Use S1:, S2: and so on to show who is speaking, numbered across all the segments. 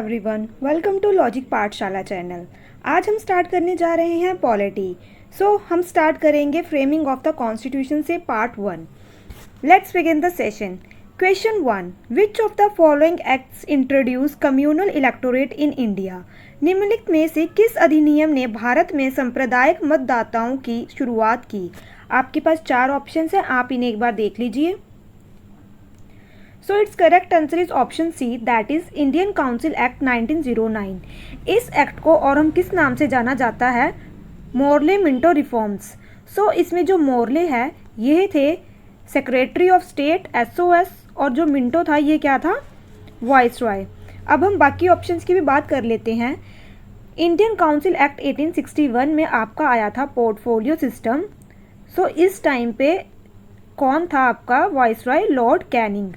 S1: Everyone, welcome to logic पाठशाला channel. आज हम स्टार्ट करने जा रहे हैं पॉलिटी। हम स्टार्ट करेंगे फ्रेमिंग ऑफ द कॉन्स्टिट्यूशन से part 1। Let's begin the session. Question 1, which of the following acts introduce communal electorate in India? निम्नलिखित में से किस अधिनियम ने भारत में सांप्रदायिक मतदाताओं की शुरुआत की? आपके पास 4 ऑप्शन हैं, आप इन्हें एक बार देख लीजिए। So its correct answer is option C, that is Indian Council Act 1909। इस एक्ट को और हम किस नाम से जाना जाता है? Morley Minto reforms. इसमें जो मोर्ले है ये थे सेक्रेटरी ऑफ स्टेट SOS, और जो मिंटो था ये क्या था? वॉइस रॉय। अब हम बाकी ऑप्शंस की भी बात कर लेते हैं। इंडियन काउंसिल एक्ट 1861 में आपका आया था पोर्टफोलियो सिस्टम। इस टाइम पे कौन था आपका वॉइस रॉय? Lord Canning.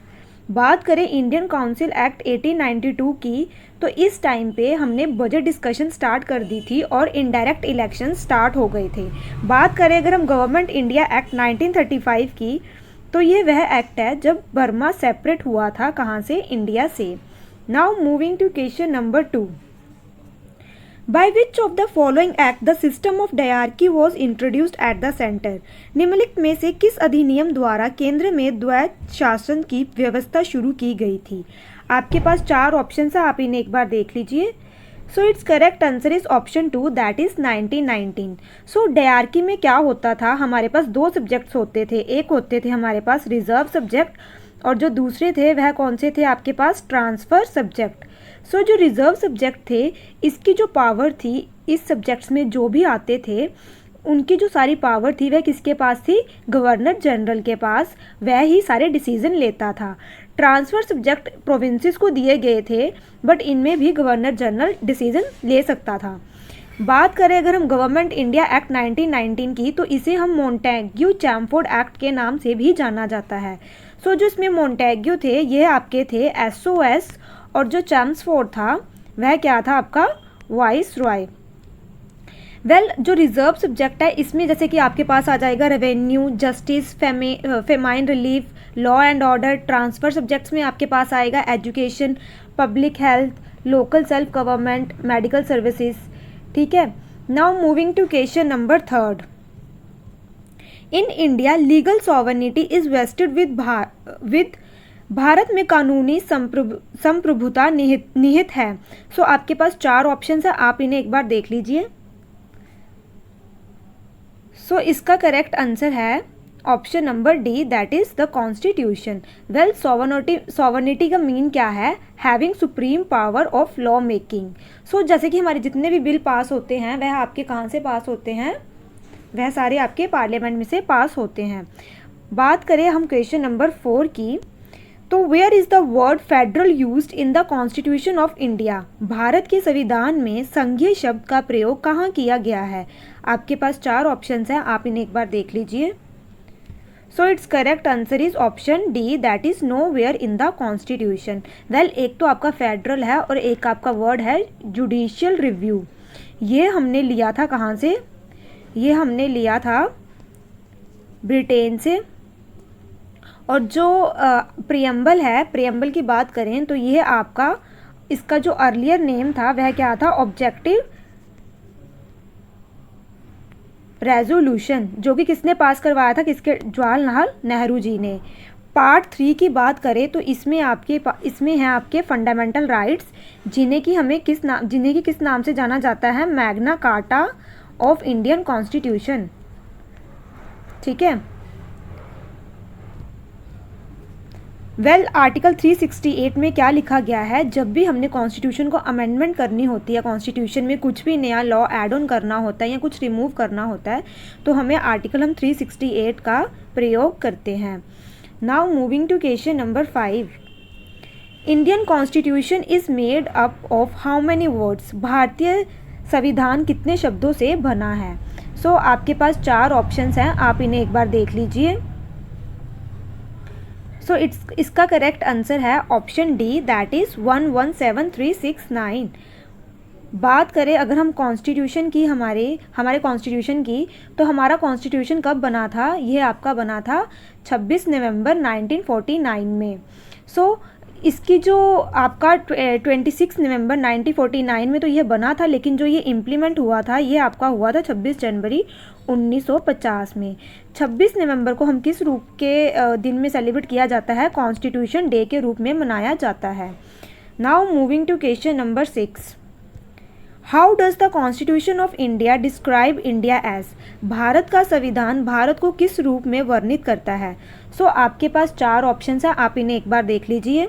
S1: बात करें इंडियन काउंसिल एक्ट 1892 की, तो इस टाइम पे हमने बजट डिस्कशन स्टार्ट कर दी थी और इनडायरेक्ट इलेक्शन स्टार्ट हो गए थे। बात करें अगर हम गवर्नमेंट इंडिया एक्ट 1935 की, तो ये वह एक्ट है जब बर्मा सेपरेट हुआ था कहाँ से? इंडिया से। Now moving to question number 2। By which of the following act the system of diarchy was introduced at the center? निम्नलिखित में से किस अधिनियम द्वारा केंद्र में द्वैत शासन की व्यवस्था शुरू की गई थी? आपके पास 4 ऑप्शन है, आप इन्हें एक बार देख लीजिए। It's correct answer is option 2, that is 1919। Dyarchy में क्या होता था? हमारे पास 2 सब्जेक्ट्स होते थे। एक होते थे हमारे पास रिजर्व सब्जेक्ट, और जो दूसरे थे वह कौन से थे आपके पास? Transfer subject. जो रिजर्व सब्जेक्ट थे, इसकी जो पावर थी, इस सब्जेक्ट्स में जो भी आते थे उनकी जो सारी पावर थी वह किसके पास थी? गवर्नर जनरल के पास। वह ही सारे डिसीजन लेता था। ट्रांसफ़र सब्जेक्ट प्रोविंसेस को दिए गए थे, बट इनमें भी गवर्नर जनरल डिसीजन ले सकता था। बात करें अगर हम गवर्नमेंट इंडिया एक्ट 1919 की, तो इसे हम मोंटेग्यू चैमफोर्ड एक्ट के नाम से भी जाना जाता है। जो इसमें मोंटेग्यू थे ये आपके थे SOS, और जो चैम्सफोर्ड था वह क्या था आपका? वाइस रॉय। जो रिजर्व सब्जेक्ट है इसमें जैसे कि आपके पास आ जाएगा revenue, justice, famine relief, law and order. Transfer subjects में आपके पास आएगा education, public health, local self government, medical services. ठीक है। Now moving to question number 3। In India legal sovereignty is vested with Bharat में कानूनी संप्रभुता निहित है। आपके पास 4 ऑप्शन है, आप इन्हें एक बार देख लीजिए। इसका करेक्ट आंसर है option number D, that is the constitution. Sovereignty का मीन क्या है? Having supreme power of law making. जैसे कि हमारे जितने भी बिल पास होते हैं वह आपके कहाँ से पास होते हैं? वह सारे आपके पार्लियामेंट में से पास होते हैं। बात करें हम क्वेश्चन नंबर 4 की, तो where is the word federal used in the constitution of India? Bharat के संविधान में संघीय शब्द का प्रयोग कहाँ किया गया है? आपके पास 4 ऑप्शंस हैं, आप इन्हें एक बार देख लीजिए। It's correct answer is option D, that is nowhere in the constitution. एक तो आपका फेडरल है और एक आपका वर्ड है जुडिशियल रिव्यू। ये हमने लिया था कहाँ से? ये हमने लिया था ब्रिटेन से। और जो प्रियम्बल है, प्रियम्बल की बात करें तो ये आपका, इसका जो अर्लियर नेम था वह क्या था? ऑब्जेक्टिव रेजोल्यूशन, जो कि किसने पास करवाया था? किसके? जवाहरलाल नेहरू जी ने। पार्ट 3 की बात करें तो इसमें है आपके फंडामेंटल राइट्स, जिन्हें कि किस नाम से जाना जाता है? Magna carta of Indian constitution. ठीक है। आर्टिकल 368 में क्या लिखा गया है? जब भी हमने कॉन्स्टिट्यूशन को अमेंडमेंट करनी होती है, कॉन्स्टिट्यूशन में कुछ भी नया लॉ ऐड ऑन करना होता है या कुछ रिमूव करना होता है, तो हमें आर्टिकल हम 368 का प्रयोग करते हैं। Now moving to question number 5। Indian constitution is made up of how many words? भारतीय संविधान कितने शब्दों से बना है? आपके पास 4 ऑप्शंस हैं, आप इन्हें एक बार देख लीजिए। इसका करेक्ट आंसर है ऑप्शन डी, दैट इज 117369। बात करें अगर हम कॉन्स्टिट्यूशन की, हमारे कॉन्स्टिट्यूशन की, तो हमारा कॉन्स्टिट्यूशन कब बना था? यह आपका बना था 26 नवंबर 1949 में। इसकी जो आपका 26 नवंबर 1949 में तो ये बना था, लेकिन जो ये इम्प्लीमेंट हुआ था ये आपका हुआ था 26 जनवरी 1950 में। 26 नवंबर को हम किस रूप के दिन में सेलिब्रेट किया जाता है? कॉन्स्टिट्यूशन डे के रूप में मनाया जाता है। Now moving to question number 6, how does the constitution of India describe India as? Bharat का संविधान भारत को किस रूप में वर्णित करता है? सो आपके पास 4 ऑप्शन है, आप इन्हें एक बार देख लीजिए।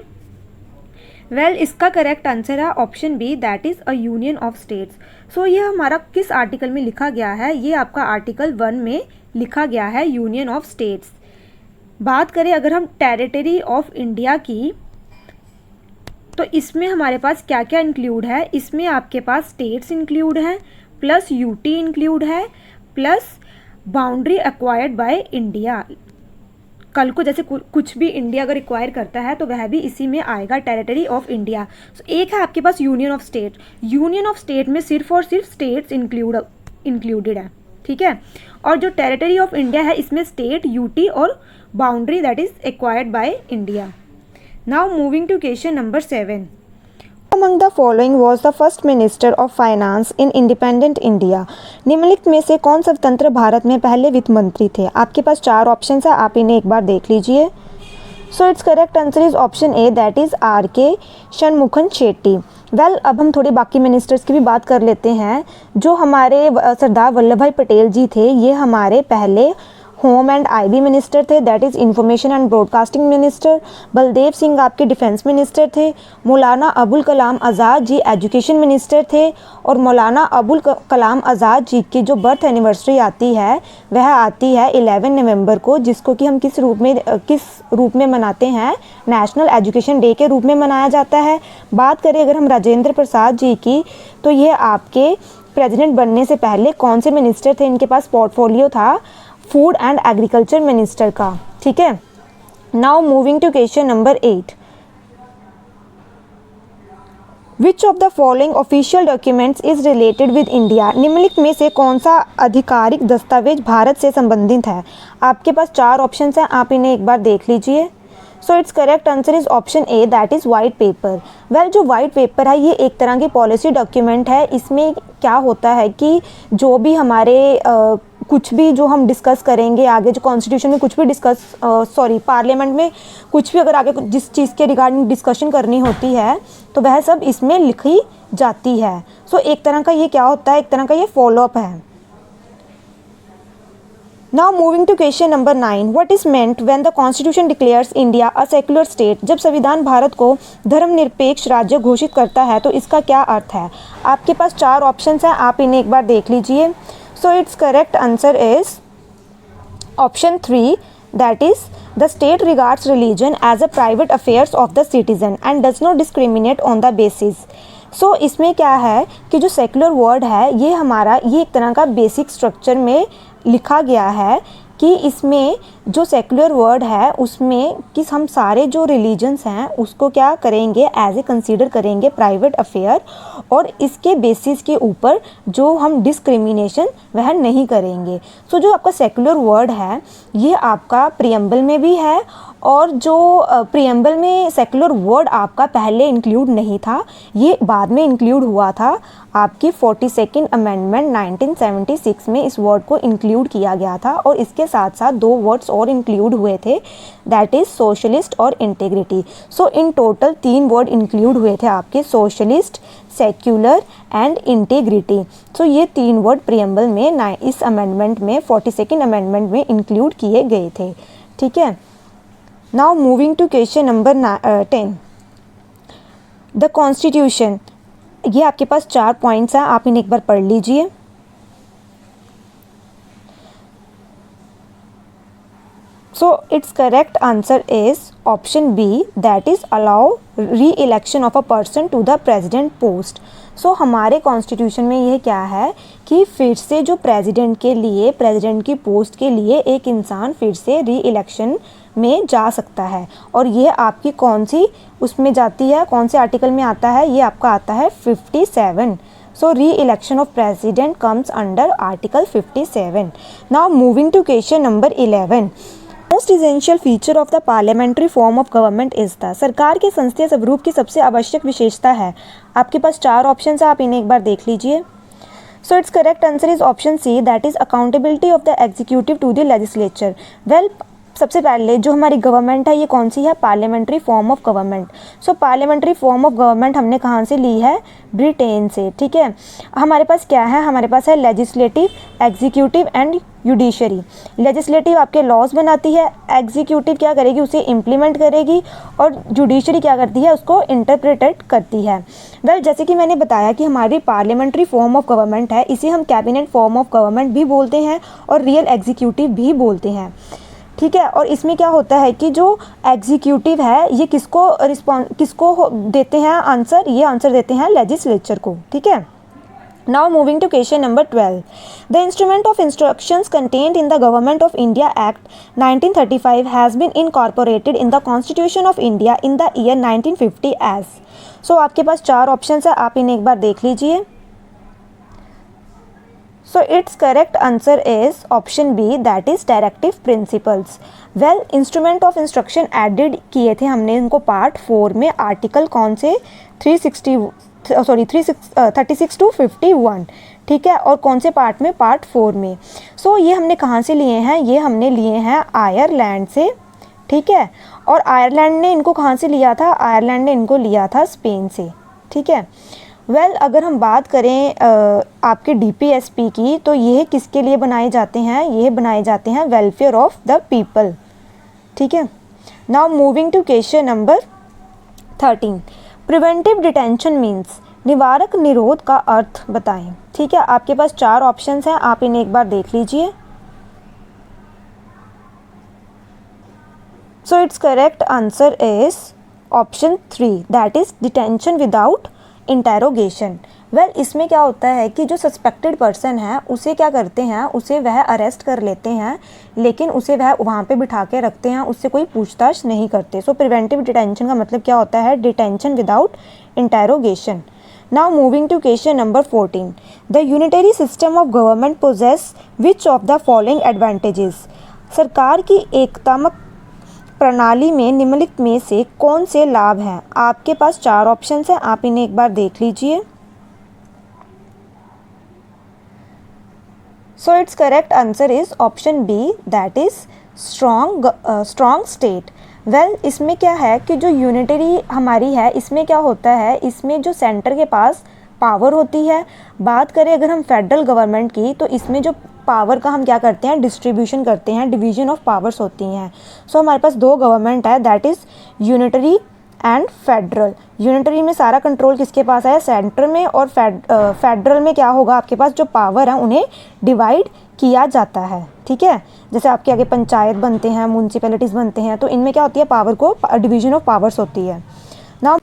S1: इसका करेक्ट आंसर है option B, that is a union of states. So ये हमारा किस आर्टिकल में लिखा गया है? ये आपका आर्टिकल 1 में लिखा गया है, यूनियन ऑफ स्टेट्स। बात करें अगर हम टेरिटरी ऑफ इंडिया की, तो इसमें हमारे पास क्या क्या इंक्लूड है? इसमें आपके पास स्टेट्स इंक्लूड हैं, प्लस यूटी इंक्लूड है, plus boundary acquired by India. कल को जैसे कुछ भी इंडिया अगर एक्वायर करता है तो वह भी इसी में आएगा, टेरिटरी ऑफ इंडिया। सो एक है आपके पास union of state. Union of state में सिर्फ और सिर्फ स्टेट्स इंक्लूडेड है, ठीक है। और जो टेरिटरी ऑफ इंडिया है इसमें स्टेट, यूटी और boundary that is acquired by India. Now moving to question number 7,
S2: Among the following was the first minister of finance in independent India? निम्नलिखित में से कौन स्वतंत्र भारत में पहले वित्त मंत्री थे? आपके पास 4 ऑप्शन है, आप इन्हें एक बार देख लीजिए। So it's correct answer is option A, that is RK Shanmukham Shetty. अब हम थोड़े बाकी मिनिस्टर्स की भी बात कर लेते हैं। जो हमारे सरदार वल्लभ भाई पटेल जी थे, ये हमारे पहले होम एंड IB मिनिस्टर थे, that is information and broadcasting minister. Baldev Singh आपके डिफेंस मिनिस्टर थे। मौलाना अबुल कलाम आज़ाद जी एजुकेशन मिनिस्टर थे। और मौलाना अबुल कलाम आज़ाद जी की जो बर्थ एनिवर्सरी आती है वह आती है 11 नवंबर को, जिसको कि हम किस रूप में मनाते हैं? नेशनल एजुकेशन डे के रूप में मनाया जाता है। बात करें अगर हम राजेंद्र प्रसाद जी की, तो ये आपके प्रेसिडेंट बनने से पहले कौन से मिनिस्टर थे? इनके पास पोर्टफोलियो था फूड एंड एग्रीकल्चर मिनिस्टर का, ठीक है। Now moving to question number 8, which of the following official documents is related with India? निम्नलिखित में से कौन सा आधिकारिक दस्तावेज भारत से संबंधित है? आपके पास 4 ऑप्शन हैं, आप इन्हें एक बार देख लीजिए। So it's correct answer is option A, that is white paper. जो वाइट पेपर है ये एक तरह की पॉलिसी डॉक्यूमेंट है। इसमें क्या होता है कि जो भी हमारे कुछ भी जो हम डिस्कस करेंगे आगे, जो कॉन्स्टिट्यूशन में कुछ भी पार्लियामेंट में कुछ भी अगर आगे जिस चीज़ के रिगार्डिंग डिस्कशन करनी होती है तो वह सब इसमें लिखी जाती है। सो एक तरह का ये क्या होता है, एक तरह का ये फॉलोअप है। Now moving to question number 9, what is meant when the Constitution declares India a secular state? जब संविधान भारत को धर्मनिरपेक्ष राज्य घोषित करता है तो इसका क्या अर्थ है? आपके पास 4 ऑप्शन हैं, आप इन्हें एक बार देख लीजिए। So it's correct answer is option 3, that is the state regards religion as a private affairs of the citizen and does not discriminate on the basis. सो इसमें क्या है कि जो सेकुलर वर्ड है ये एक तरह का बेसिक स्ट्रक्चर में लिखा गया है कि इसमें जो सेकुलर वर्ड है उसमें कि हम सारे जो रिलीजन्स हैं उसको क्या करेंगे, एज ए कंसीडर करेंगे प्राइवेट अफेयर, और इसके बेसिस के ऊपर जो हम डिस्क्रिमिनेशन वह नहीं करेंगे। सो जो आपका सेकुलर वर्ड है ये आपका प्रियम्बल में भी है, और जो प्रियम्बल में सेकुलर वर्ड आपका पहले इंक्लूड नहीं था, ये बाद में इंक्लूड हुआ था। आपकी 42nd अमेंडमेंट 1976 में इस वर्ड को इंक्लूड किया गया था, और इसके साथ साथ 2 वर्ड्स और इंक्लूड हुए थे, दैट इज़ सोशलिस्ट और integrity. So in total 3 word include हुए थे आपके, सोशलिस्ट, सेक्युलर एंड इंटीग्रिटी। सो ये 3 वर्ड प्रियम्बल में इस अमेंडमेंट में 42nd अमेंडमेंट में इंक्लूड किए गए थे, ठीक है। Now moving to question number 10, the constitution. ये आपके पास 4 पॉइंट्स हैं, आप इन्हें एक बार पढ़ लीजिए। So it's correct answer is option B, that is allow re election of a person to the president post. So हमारे कॉन्स्टिट्यूशन में यह क्या है कि फिर से जो प्रेसिडेंट की पोस्ट के लिए एक इंसान फिर से री इलेक्शन में जा सकता है, और ये आपकी कौन सी उसमें जाती है, कौन से आर्टिकल में आता है? ये आपका आता है 57। So re election of president comes under article 57। Now moving to question number 11, most essential feature of the parliamentary form of government is the, सरकार के संसदीय स्वरूप की सबसे आवश्यक विशेषता है। आपके पास 4 ऑप्शन है, आप इन्हें एक बार देख लीजिए। So it's correct answer is option C, that is accountability of the executive to the legislature. Well, सबसे पहले जो हमारी गवर्नमेंट है ये कौन सी है? Parliamentary form of government. So parliamentary form of government हमने कहाँ से ली है? ब्रिटेन से, ठीक है। हमारे पास क्या है? हमारे पास है legislative, executive and judiciary. Legislative आपके लॉज बनाती है, एग्जीक्यूटिव क्या करेगी? उसे इम्प्लीमेंट करेगी, और जुडिशरी क्या करती है? उसको इंटरप्रेटेड करती है। वेल, जैसे कि मैंने बताया कि हमारी पार्लियामेंट्री फॉर्म ऑफ गवर्नमेंट है, इसे हम कैबिनेट फॉर्म ऑफ गवर्नमेंट भी बोलते हैं और रियल एग्जीक्यूटिव भी बोलते हैं, ठीक है। और इसमें क्या होता है कि जो एग्जीक्यूटिव है ये किसको देते हैं आंसर? ये आंसर देते हैं लेजिस्लेचर को, ठीक है। Now moving to question number 12, the instrument of instructions contained in the government of India act 1935 has been incorporated in the constitution of India in the year 1950 as. So आपके पास 4 option है, आप इन्हें एक बार देख लीजिए। So its correct answer is option B, that is directive principles. Well, instrument of instruction added किए थे हमने इनको पार्ट 4 में, आर्टिकल कौन से? 36 to 51, ठीक है। और कौन से पार्ट में? पार्ट 4 में। सो ये हमने कहाँ से लिए हैं? ये हमने लिए हैं आयरलैंड से, ठीक है। और आयरलैंड ने इनको कहाँ से लिया था? आयरलैंड ने इनको लिया था स्पेन से, ठीक है। वेल, अगर हम बात करें आपके DPSP की, तो ये किसके लिए बनाए जाते हैं? ये बनाए जाते हैं वेलफेयर ऑफ द पीपल, ठीक है। Now moving to question number 13, preventive detention means, निवारक निरोध का अर्थ बताएं, ठीक है। आपके पास 4 ऑप्शन हैं, आप इन्हें एक बार देख लीजिए। So it's correct answer is option 3, that is detention without interrogation. Well, इसमें क्या होता है कि जो सस्पेक्टेड पर्सन है उसे क्या करते हैं? उसे वह अरेस्ट कर लेते हैं, लेकिन उसे वह वहाँ पे बिठा के रखते हैं, उससे कोई पूछताछ नहीं करते। सो प्रिवेंटिव डिटेंशन का मतलब क्या होता है? Detention without interrogation. Now moving to question number 14, the unitary system of government possess which of the following advantages, सरकार की एकतात्मक प्रणाली में निम्नलिखित में से कौन से लाभ हैं? आपके पास 4 ऑप्शन हैं, आप इन्हें एक बार देख लीजिए। So it's correct answer is option B, that is strong state. Well, इसमें क्या है कि जो यूनिटरी हमारी है, इसमें क्या होता है? इसमें जो सेंटर के पास पावर होती है। बात करें अगर हम फेडरल गवर्नमेंट की, तो इसमें जो पावर का हम क्या करते हैं? डिस्ट्रीब्यूशन करते हैं, डिवीजन ऑफ पावर्स होती हैं। सो हमारे पास 2 गवर्नमेंट है, that is unitary and federal. Unitary में सारा कंट्रोल किसके पास है? सेंटर में। और फेडरल में क्या होगा? आपके पास जो पावर है उन्हें डिवाइड किया जाता है, ठीक है। जैसे आपके आगे पंचायत बनते हैं, म्यूनसिपैलिटीज़ बनते हैं, तो इनमें क्या होती है? पावर को डिवीजन ऑफ पावर्स होती है। Now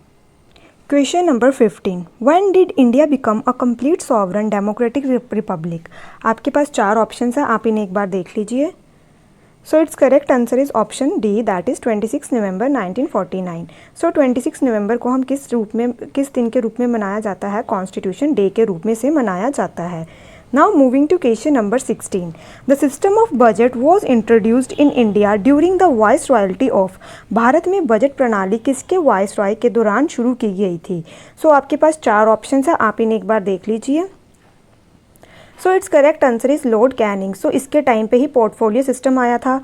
S2: question number 15, when did India become a complete sovereign democratic Republic? आपके पास 4 ऑप्शन है, आप इन्हें एक बार देख लीजिए। So it's correct answer is option D, that is 26 नवंबर 1949। सो 26 नवंबर को हम किस दिन के रूप में मनाया जाता है? कॉन्स्टिट्यूशन डे के रूप में से मनाया जाता है। Now moving to question number 16, the system of budget was introduced in India during the viceroyalty of, Bharat में बजट प्रणाली किसके वाइस रॉय के दौरान शुरू की गई थी? सो आपके पास 4 ऑप्शन है, आप इन्हें एक बार देख लीजिए। So it's correct answer is Lord Canning. So इसके टाइम पे ही पोर्टफोलियो सिस्टम आया था,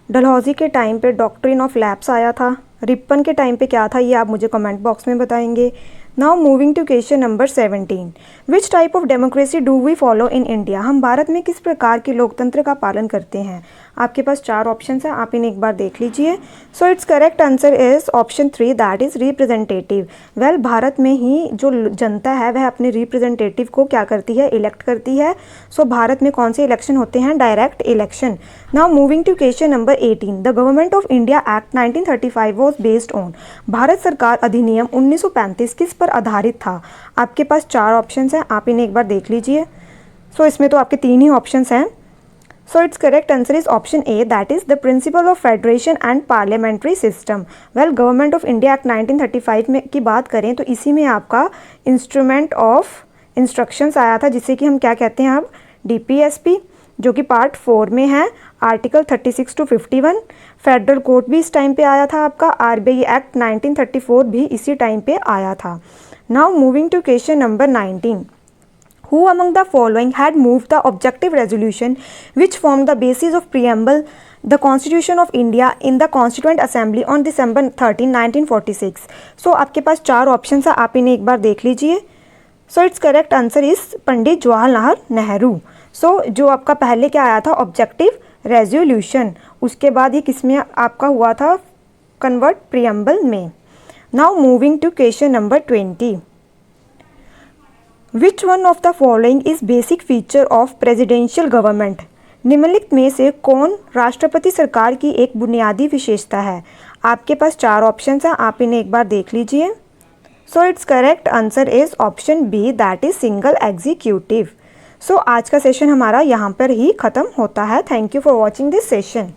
S2: डलहौजी के टाइम पे डॉक्ट्रिन ऑफ लैप्स आया था, रिपन के टाइम पे क्या था ये आप मुझे कमेंट बॉक्स में बताएंगे। Now moving to question number 17, which type of democracy do we follow in India? हम भारत में किस प्रकार के लोकतंत्र का पालन करते हैं? आपके पास 4 ऑप्शन है, आप इन्हें एक बार देख लीजिए। So it's correct answer is option 3, that is representative. Well, Bharat में ही जो जनता है वह अपने रिप्रेजेंटेटिव को क्या करती है? इलेक्ट करती है। सो भारत में कौन से इलेक्शन होते हैं? Direct election. Now moving to question number 18, the government of India act 1935 was based on, Bharat सरकार अधिनियम 1935 किस पर आधारित था? आपके पास 4 ऑप्शन हैं, आप इन्हें एक बार देख लीजिए। सो इसमें तो आपके 3 ही ऑप्शन हैं। सो it's correct answer is option A, that is the principle of federation and parliamentary system. Well, government of India act 1935 में की बात करें तो इसी में आपका इंस्ट्रूमेंट ऑफ इंस्ट्रक्शंस आया था, जिसे कि हम क्या कहते हैं अब? DPSP। जो कि पार्ट 4 में है। आर्टिकल 36 to 51, फेडरल कोर्ट भी इस टाइम पे आया था आपका। आरबीआई एक्ट 1934 भी इसी टाइम पे आया था। Now moving to question number 19, Who among the following had moved the objective resolution which formed the basis of preamble the Constitution of India in the Constituent Assembly on December 13, 1946? So आपके पास 4 option है, आप इन्हें एक बार देख लीजिए। So it's correct answer is Pandit Jawaharlal Nehru. So जो आपका पहले क्या आया था, ऑब्जेक्टिव रेजोल्यूशन, उसके बाद ये किसमें आपका हुआ था, कन्वर्ट प्रियम्बल में। Now moving to question number 20, which one of the following is basic feature of presidential government? निम्नलिखित में से कौन राष्ट्रपति सरकार की एक बुनियादी विशेषता है? आपके पास 4 ऑप्शन हैं, आप इन्हें एक बार देख लीजिए। So it's correct answer is option B, that is single executive. So आज का सेशन हमारा यहाँ पर ही ख़त्म होता है। Thank you for watching this session.